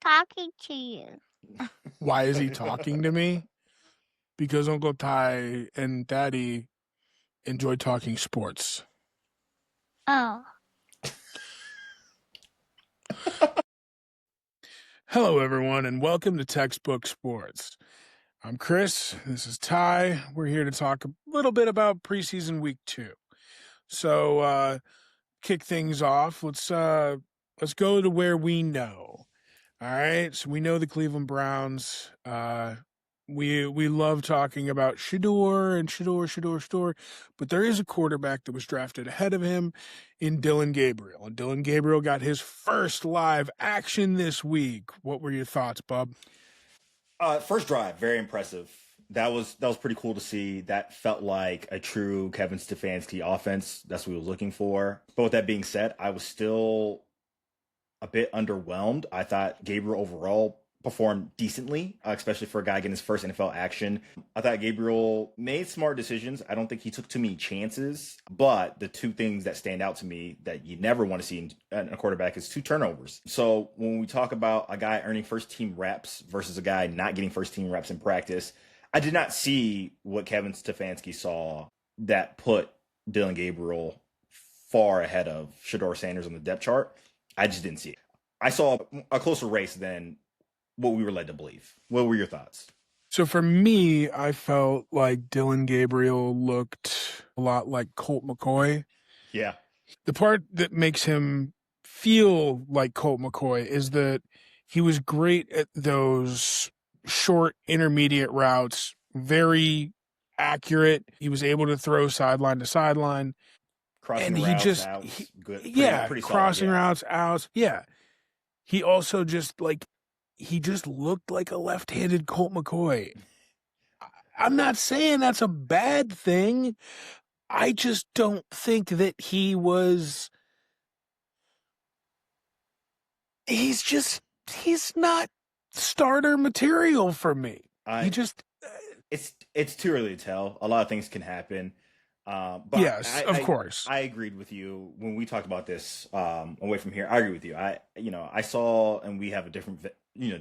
talking to you. Why is he talking to me? Because Uncle Ty and Daddy enjoy talking sports. Oh. Hello, everyone, and welcome to Textbook Sports. I'm Chris. This is Ty. We're here to talk a little bit about preseason week 2. So, kick things off. Let's go to where we know. All right. So we know the Cleveland Browns. We love talking about Shador, but there is a quarterback that was drafted ahead of him in Dillon Gabriel. And Dillon Gabriel got his first live action this week. What were your thoughts, Bub? First drive, very impressive. That was pretty cool to see. That felt like a true Kevin Stefanski offense. That's what we were looking for. But with that being said, I was still a bit underwhelmed. I thought Gabriel overall performed decently, especially for a guy getting his first NFL action. I thought Gabriel made smart decisions. I don't think he took too many chances, but the two things that stand out to me that you never want to see in a quarterback is 2 turnovers. So when we talk about a guy earning first team reps versus a guy not getting first team reps in practice, I did not see what Kevin Stefanski saw that put Dillon Gabriel far ahead of Shador Sanders on the depth chart. I just didn't see it. I saw a closer race than what we were led to believe. What were your thoughts? So for me, I felt like Dillon Gabriel looked a lot like Colt McCoy. Yeah. The part that makes him feel like Colt McCoy is that he was great at those short intermediate routes, very accurate. He was able to throw sideline to sideline. Crossing And he routes, just, outs, good. Pretty crossing solid, yeah. routes, outs. Yeah. He also just he just looked like a left-handed Colt McCoy. I'm not saying that's a bad thing. I just don't think that he's not starter material for me. It's too early to tell. A lot of things can happen. But yes, of course. I agreed with you when we talked about this away from here. I agree with you. I saw, and we have a different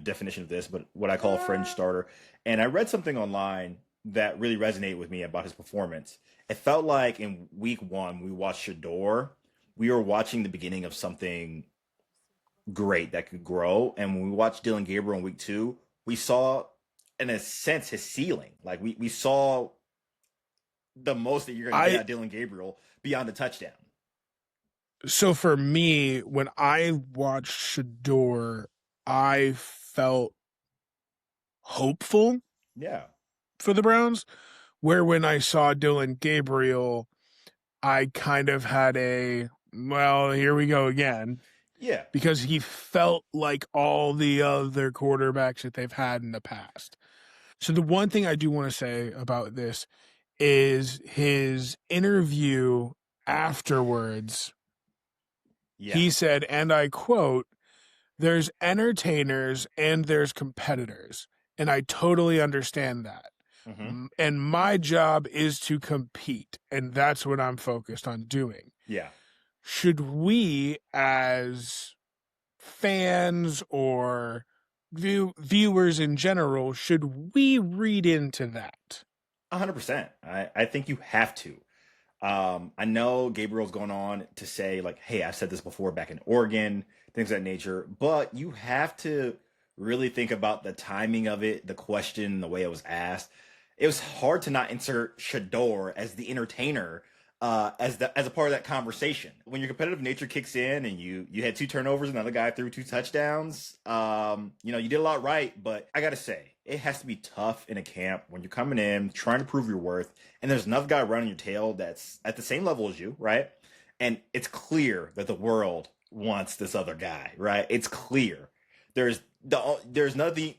definition of this, but what I call a fringe starter. And I read something online that really resonated with me about his performance. It felt like in week 1 we watched Shador. We were watching the beginning of something great that could grow, and when we watched Dillon Gabriel in week 2, we saw, in a sense, his ceiling. Like we saw the most that you're going to get out Dillon Gabriel beyond a touchdown. So for me, when I watched Shador, I felt hopeful. Yeah. For the Browns, where when I saw Dillon Gabriel, I kind of had well, here we go again. Yeah. Because he felt like all the other quarterbacks that they've had in the past. So the one thing I do want to say about this is his interview afterwards. Yeah. He said, and I quote, "There's entertainers and there's competitors, and I totally understand that. Mm-hmm. And my job is to compete, and that's what I'm focused on doing." Yeah. Should we, as fans or viewers in general, should we read into that? 100%. I think you have to. I know Gabriel's going on to say, like, hey, I've said this before back in Oregon, things of that nature, but you have to really think about the timing of it, the question, the way it was asked. It was hard to not insert Shador as the entertainer as a part of that conversation. When your competitive nature kicks in and you had 2 turnovers, another guy threw 2 touchdowns, you did a lot right. But I got to say, it has to be tough in a camp when you're coming in, trying to prove your worth, and there's another guy running your tail that's at the same level as you, right? And it's clear that the world wants this other guy, right? It's clear. There's nothing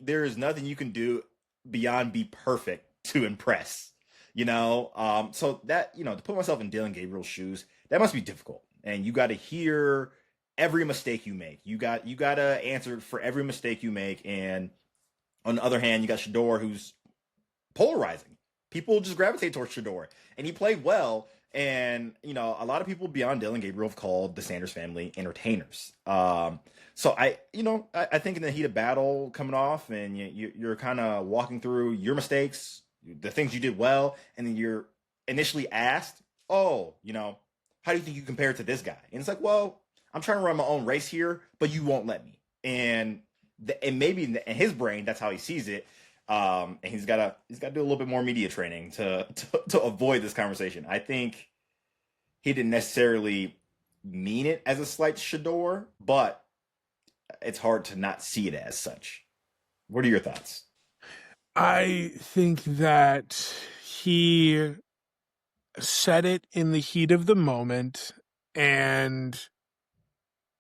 you can do beyond be perfect to impress. So that, to put myself in Dillon Gabriel's shoes, that must be difficult. And you got to hear every mistake you make. You got to answer for every mistake you make. And on the other hand, you got Shador, who's polarizing. People just gravitate towards Shador, and he played well. And, a lot of people beyond Dillon Gabriel have called the Sanders family entertainers. So I think in the heat of battle coming off, and you're kind of walking through your mistakes, the things you did well, and then you're initially asked, "Oh, how do you think you compare to this guy?" And it's like, "Well, I'm trying to run my own race here, but you won't let me." And maybe in his brain, that's how he sees it. And he's got to do a little bit more media training to avoid this conversation. I think he didn't necessarily mean it as a slight Shador, but it's hard to not see it as such. What are your thoughts? I think that he said it in the heat of the moment, and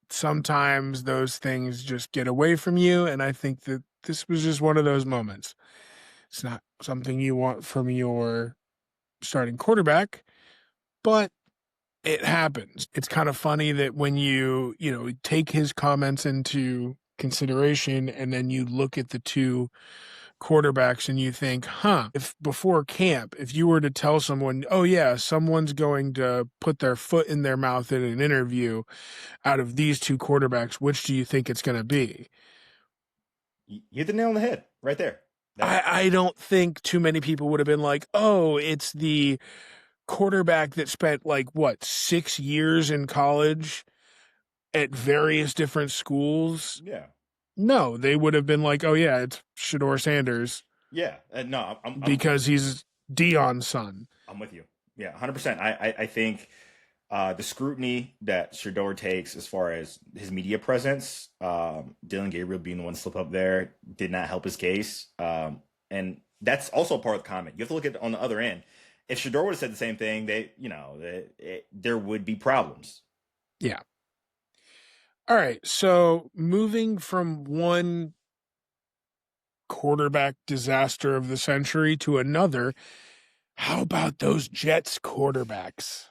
sometimes those things just get away from you, and I think that this was just one of those moments. It's not something you want from your starting quarterback, but it happens. It's kind of funny that when you take his comments into consideration and then you look at the two quarterbacks and you think, if before camp, if you were to tell someone, oh yeah, someone's going to put their foot in their mouth in an interview out of these two quarterbacks, which do you think it's going to be? You hit the nail on the head right there. I don't think too many people would have been like, oh, it's the quarterback that spent 6 years in college at various different schools. Yeah. No, they would have been like, oh yeah, it's Shador Sanders. Yeah. No, because he's Dion's son. I'm with you. Yeah, 100%. I think the scrutiny that Shador takes as far as his media presence, Dylan Gabriel being the one to slip up there, did not help his case. And that's also part of the comment. You have to look at it on the other end. If Shador would have said the same thing, there would be problems. Yeah. All right. So moving from one quarterback disaster of the century to another, how about those Jets quarterbacks?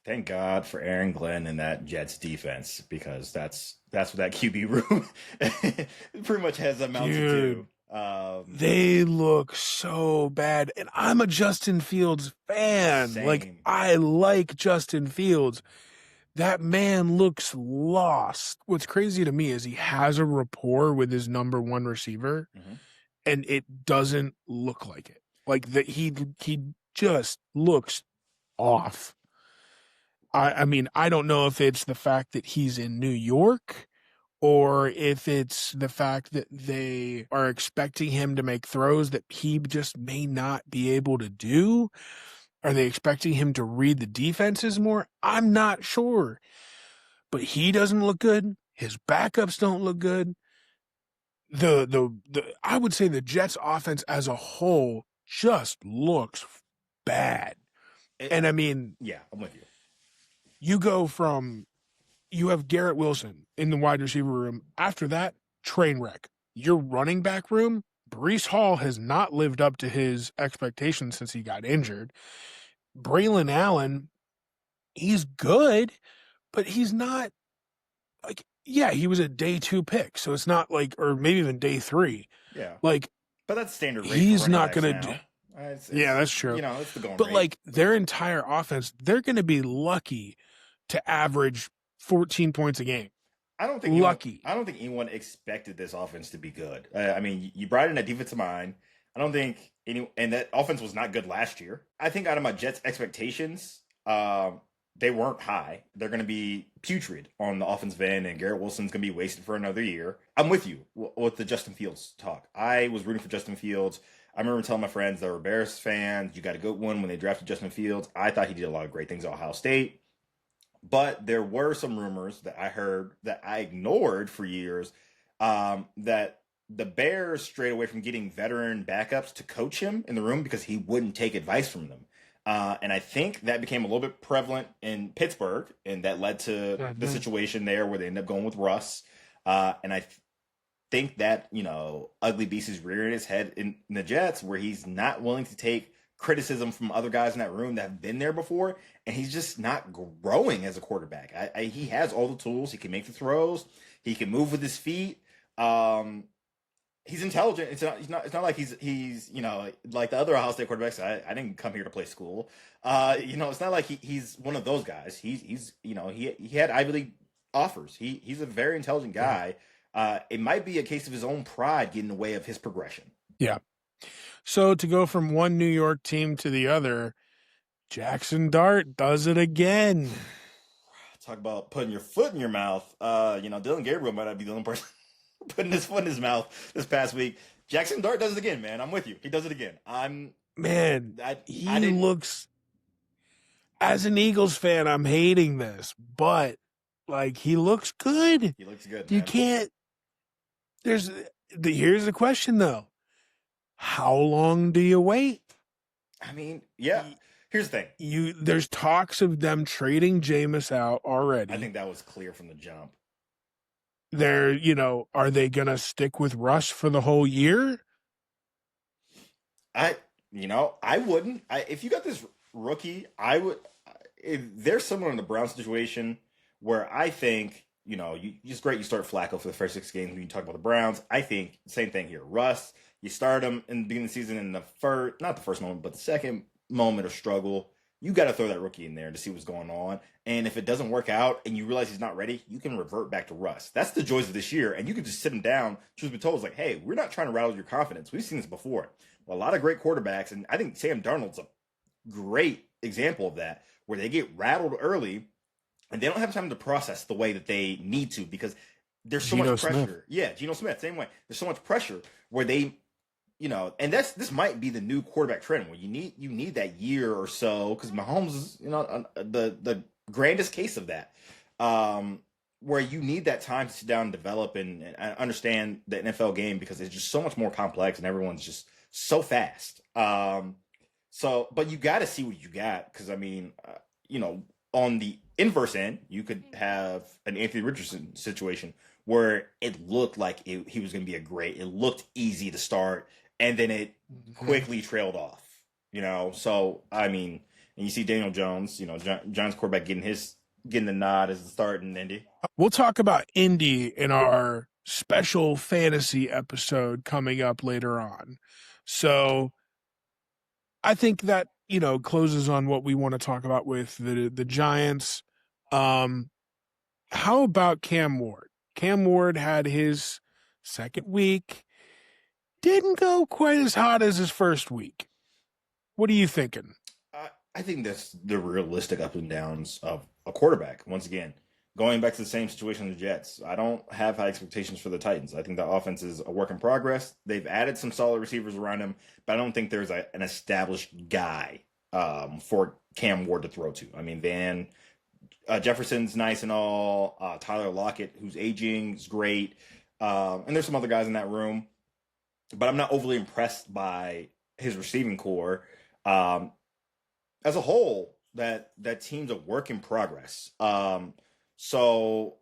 Thank God for Aaron Glenn and that Jets defense, because that's what that QB room pretty much has amounted to. They look so bad, and I'm a Justin Fields fan. Same. I like Justin Fields. That man looks lost. What's crazy to me is he has a rapport with his number one receiver, and it doesn't look like it. He just looks off. I mean, I don't know if it's the fact that he's in New York or if it's the fact that they are expecting him to make throws that he just may not be able to do. Are they expecting him to read the defenses more? I'm not sure. But he doesn't look good. His backups don't look good. I would say the Jets offense as a whole just looks bad. And I mean, yeah, I'm with you. You have Garrett Wilson in the wide receiver room. After that, train wreck. Your running back room, Breece Hall has not lived up to his expectations since he got injured. Braylon Allen, he's good, but he's not he was a day 2 pick, so it's not or maybe even day 3. Yeah. But that's standard rate. He's not going to yeah, that's true. It's the going but rate. Their entire offense, they're going to be lucky to average 14 points a game. I don't think anyone expected this offense to be good. I mean, you brought in a defensive mind. I don't think and that offense was not good last year. I think out of my Jets expectations, they weren't high. They're going to be putrid on the offensive end, and Garrett Wilson's going to be wasted for another year. I'm with you with the Justin Fields talk. I was rooting for Justin Fields. I remember telling my friends that were Bears fans, you got a good one when they drafted Justin Fields. I thought he did a lot of great things at Ohio State. But there were some rumors that I heard that I ignored for years, that the Bears strayed away from getting veteran backups to coach him in the room because he wouldn't take advice from them. And I think that became a little bit prevalent in Pittsburgh, and that led to the situation there where they ended up going with Russ. And I think that, Ugly Beast is rearing his head in the Jets, where he's not willing to take criticism from other guys in that room that have been there before, and he's just not growing as a quarterback. He has all the tools. He can make the throws. He can move with his feet. He's intelligent. It's not like he's like the other Ohio State quarterbacks. I didn't come here to play school. It's not like he's one of those guys. He had Ivy League offers. He's a very intelligent guy. It might be a case of his own pride getting in the way of his progression. Yeah. So to go from one New York team to the other, Jackson Dart does it again. Talk about putting your foot in your mouth. Dylan Gabriel might not be the only person putting his foot in his mouth this past week. Jackson Dart does it again, man. I'm with you. He does it again. He looks, as an Eagles fan, I'm hating this, but like, he looks good. He looks good. You man. can't. Here's the question though. How long do you wait? I mean, yeah. Here's the thing. There's talks of them trading Jameis out already. I think that was clear from the jump. Are they gonna stick with Russ for the whole year? I wouldn't. If you got this rookie, I would. If there's someone in the Brown situation where I think, it's great you start Flacco for the first 6 games when you talk about the Browns. I think same thing here. Russ, you start him in the beginning of the season in not the first moment, but the second moment of struggle. You got to throw that rookie in there to see what's going on. And if it doesn't work out and you realize he's not ready, you can revert back to Russ. That's the joys of this year. And you can just sit him down. Truth be told, it's like, hey, we're not trying to rattle your confidence. We've seen this before. A lot of great quarterbacks, and I think Sam Darnold's a great example of that, where they get rattled early and they don't have time to process the way that they need to because there's so much pressure. Smith. Yeah, Geno Smith, same way. There's so much pressure where they, and this might be the new quarterback trend where you need that year or so, because Mahomes is the grandest case of that, where you need that time to sit down and develop and understand the NFL game, because it's just so much more complex and everyone's just so fast. But you got to see what you got, because on the inverse end, you could have an Anthony Richardson situation where it looked like he was going to be it looked easy to start, and then it quickly trailed off, So, and you see Daniel Jones, John's quarterback getting the nod as the start in Indy. We'll talk about Indy in our special fantasy episode coming up later on. So I think that, closes on what we want to talk about with the Giants. How about Cam Ward? Cam Ward had his second week. Didn't go quite as hot as his first week. What are you thinking? I think that's the realistic ups and downs of a quarterback. Once again, going back to the same situation with the Jets, I don't have high expectations for the Titans. I think the offense is a work in progress. They've added some solid receivers around him, but I don't think there's an established guy for Cam Ward to throw to. Van Jefferson's nice and all. Tyler Lockett, who's aging, is great. And there's some other guys in that room, but I'm not overly impressed by his receiving core. As a whole, that team's a work in progress. So,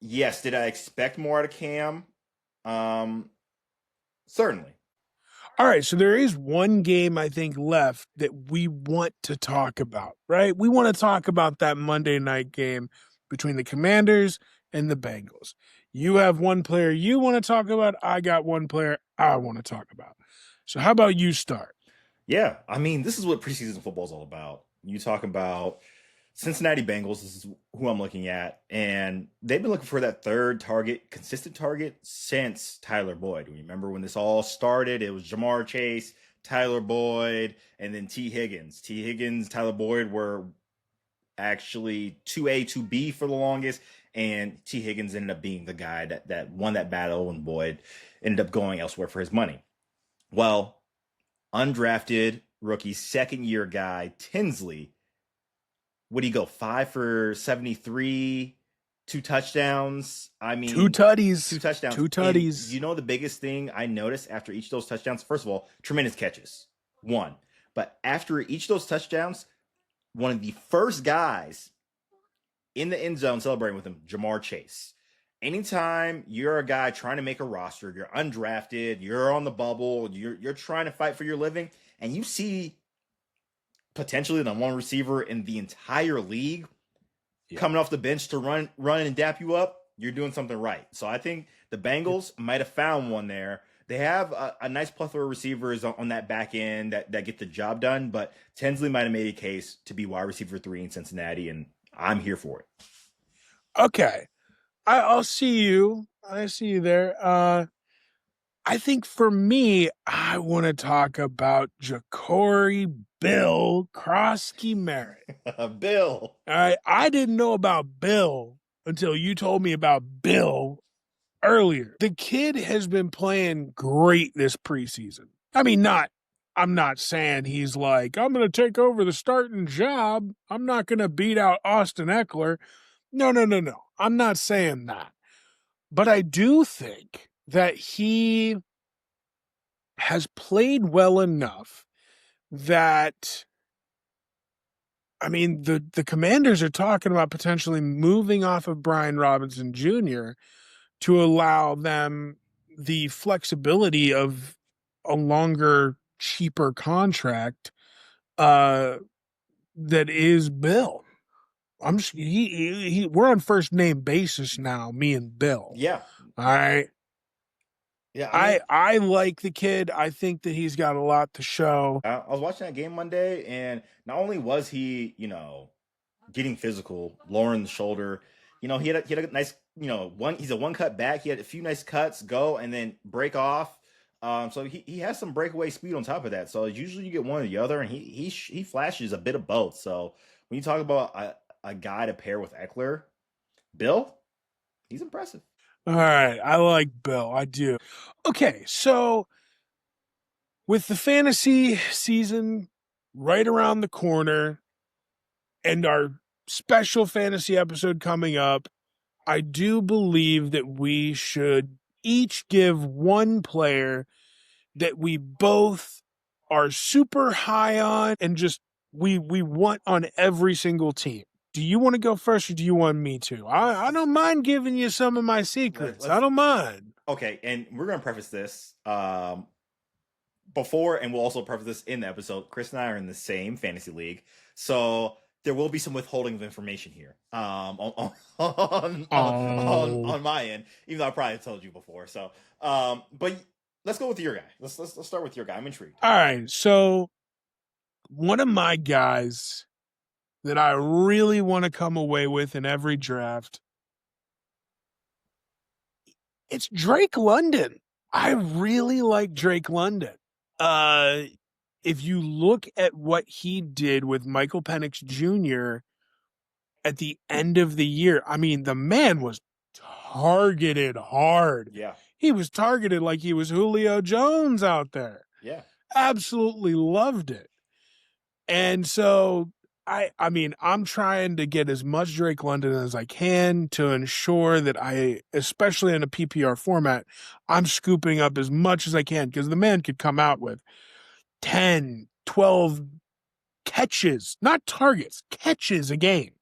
yes, did I expect more out of Cam? Certainly. All right, so there is one game, I think, left that we want to talk about, right? We want to talk about that Monday night game between the Commanders and the Bengals. You have one player you want to talk about. I got one player I want to talk about. So how about you start? Yeah, this is what preseason football is all about. You talk about Cincinnati Bengals. This is who I'm looking at, and they've been looking for that third target, consistent target, since Tyler Boyd. Remember when this all started? It was Jamar Chase, Tyler Boyd, and then T. Higgins. T. Higgins, Tyler Boyd were actually 2A, 2B for the longest, and T. Higgins ended up being the guy that won that battle, and Boyd ended up going elsewhere for his money. Well, undrafted rookie, second-year guy, Tinsley, would he go 5 for 73, 2 touchdowns? 2 tutties. 2 touchdowns. 2 tutties. And the biggest thing I noticed after each of those touchdowns, first of all, tremendous catches, 1. But after each of those touchdowns, one of the first guys in the end zone celebrating with him, Jamar Chase. Anytime you're a guy trying to make a roster, you're undrafted, you're on the bubble, you're trying to fight for your living, and you see potentially the one receiver in the entire league coming off the bench to run and dap you up, you're doing something right. So I think the Bengals might have found one there. They have a nice plethora of receivers on that back end that get the job done, but Tinsley might have made a case to be wide receiver 3 in Cincinnati, and I'm here for it. Okay. I'll see you. I see you there. I think for me, I want to talk about Ja'Cory Bill Crosky-Merritt. Bill. All right. I didn't know about Bill until you told me about Bill earlier. The kid has been playing great this preseason. I mean, I'm not saying he's like, I'm going to take over the starting job. I'm not going to beat out Austin Eckler. No. I'm not saying that. But I do think that he has played well enough that, I mean, the Commanders are talking about potentially moving off of Brian Robinson Jr. to allow them the flexibility of a longer, cheaper contract that is Bill. We're on first name basis now, me and Bill. Yeah. All right. Yeah. I like the kid. I think that he's got a lot to show. I was watching that game Monday, and not only was he, getting physical, lowering the shoulder, he had a nice, he's a one cut back. He had a few nice cuts, go, and then break off. So he has some breakaway speed on top of that. So usually you get one or the other, and he flashes a bit of both. So when you talk about a guy to pair with Eckler, Bill, he's impressive. All right. I like Bill. I do. Okay. So with the fantasy season right around the corner and our special fantasy episode coming up, I do believe that we should each give one player that we both are super high on and just we want on every single team. Do you want to go first or do you want me to? I don't mind giving you some of my secrets. I don't mind. Okay, and we're going to preface this before, and we'll also preface this in the episode. Chris and I are in the same fantasy league, so there will be some withholding of information here on my end, even though I probably told you before. So, but let's go with your guy. Let's start with your guy. I'm intrigued. All right, so one of my guys that I really want to come away with in every draft, it's Drake London. I really like Drake London. If you look at what he did with Michael Penix Jr. at the end of the year, I mean, the man was targeted hard. Yeah. He was targeted like he was Julio Jones out there. Yeah. Absolutely loved it. And so I mean, I'm trying to get as much Drake London as I can to ensure that especially in a PPR format, I'm scooping up as much as I can because the man could come out with 10, 12 catches, not targets, catches a game.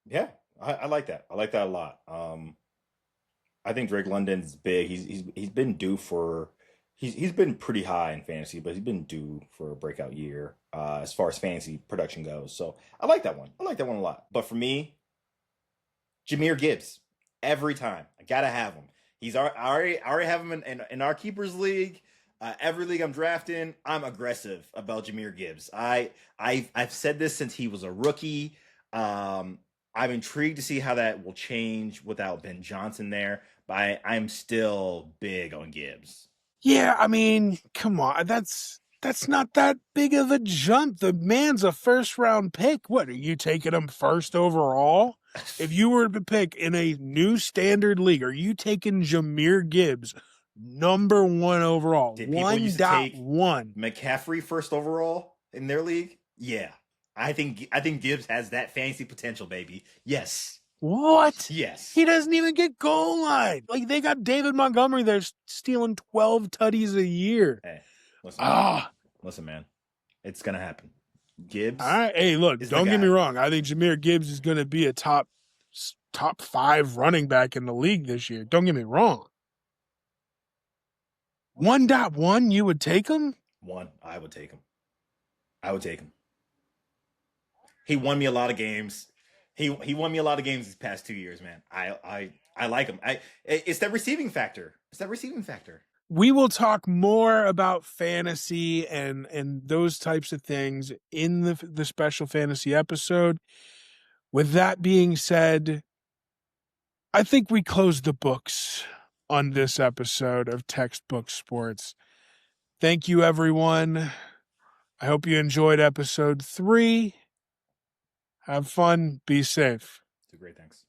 Yeah, I like that. I like that a lot. I think Drake London's big. He's been due for he's been pretty high in fantasy, but he's been due for a breakout year as far as fantasy production goes. So I like that one. I like that one a lot. But for me, Jahmyr Gibbs, every time I gotta have him. I already have him in our keepers league. Every league I'm drafting, I'm aggressive about Jahmyr Gibbs. I've said this since he was a rookie. I'm intrigued to see how that will change without Ben Johnson there, but I'm still big on Gibbs. Yeah, I mean, come on. That's not that big of a jump. The man's a first-round pick. What, are you taking him first overall? If you were to pick in a new standard league, are you taking Jahmyr Gibbs number 1 overall? Did people used to take 1.1 McCaffrey first overall in their league? Yeah. I think Gibbs has that fantasy potential, baby. Yes. What? Yes. He doesn't even get goal line. Like, they got David Montgomery there stealing 12 tutties a year. Hey, listen, man. It's going to happen. Gibbs. All right. Hey, look, don't get me wrong. I think Jahmyr Gibbs is going to be a top 5 running back in the league this year. Don't get me wrong. 1.1, you would take him? 1, I would take him. He won me a lot of games. He won me a lot of games these past 2 years, man. I like him. It's that receiving factor. We will talk more about fantasy and those types of things in the special fantasy episode. With that being said, I think we closed the books on this episode of Textbook Sports. Thank you, everyone. I hope you enjoyed episode 3. Have fun. Be safe. Great, thanks.